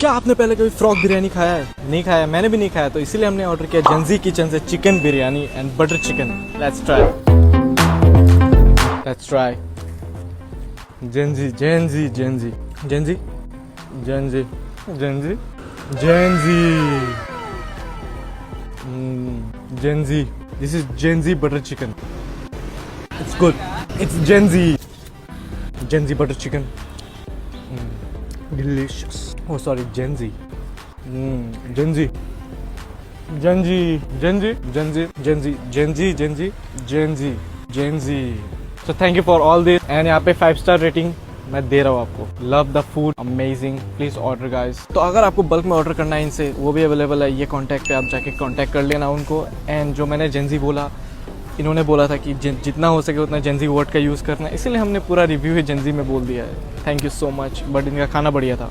क्या आपने पहले कभी फ्रॉग बिरयानी खाया है? नहीं खाया, मैंने भी नहीं खाया, तो इसीलिए हमने ऑर्डर किया जेंजी किचन से chicken biryani and butter chicken. Let's try Gen Z Gen Z Gen Z Gen Z Gen Z Gen Z Gen Z Gen Z this is Gen Z butter chicken. It's good, it's Gen Z butter chicken, delicious. Oh, sorry, Gen Z. Gen Z. Gen Z. Gen Z. Gen Z. Gen Z. Gen Z. Gen Z. Gen Z. Gen Z. So thank you for all this. And यहाँ पे 5-star rating मैं दे रहा हूँ आपको। Love the food, amazing. Please order guys. तो अगर आपको bulk में ऑर्डर करना है इनसे, वो भी अवेलेबल है। ये कॉन्टैक्ट पे आप जाके कॉन्टैक्ट कर लेना उनको। एंड जो मैंने Gen Z बोला, इन्होंने बोला था कि जितना हो सके उतना जेंजी वर्ड का यूज़ करना है, इसीलिए हमने पूरा रिव्यू ही जेंजी में बोल दिया है। Thank you so much. But इनका खाना बढ़िया था।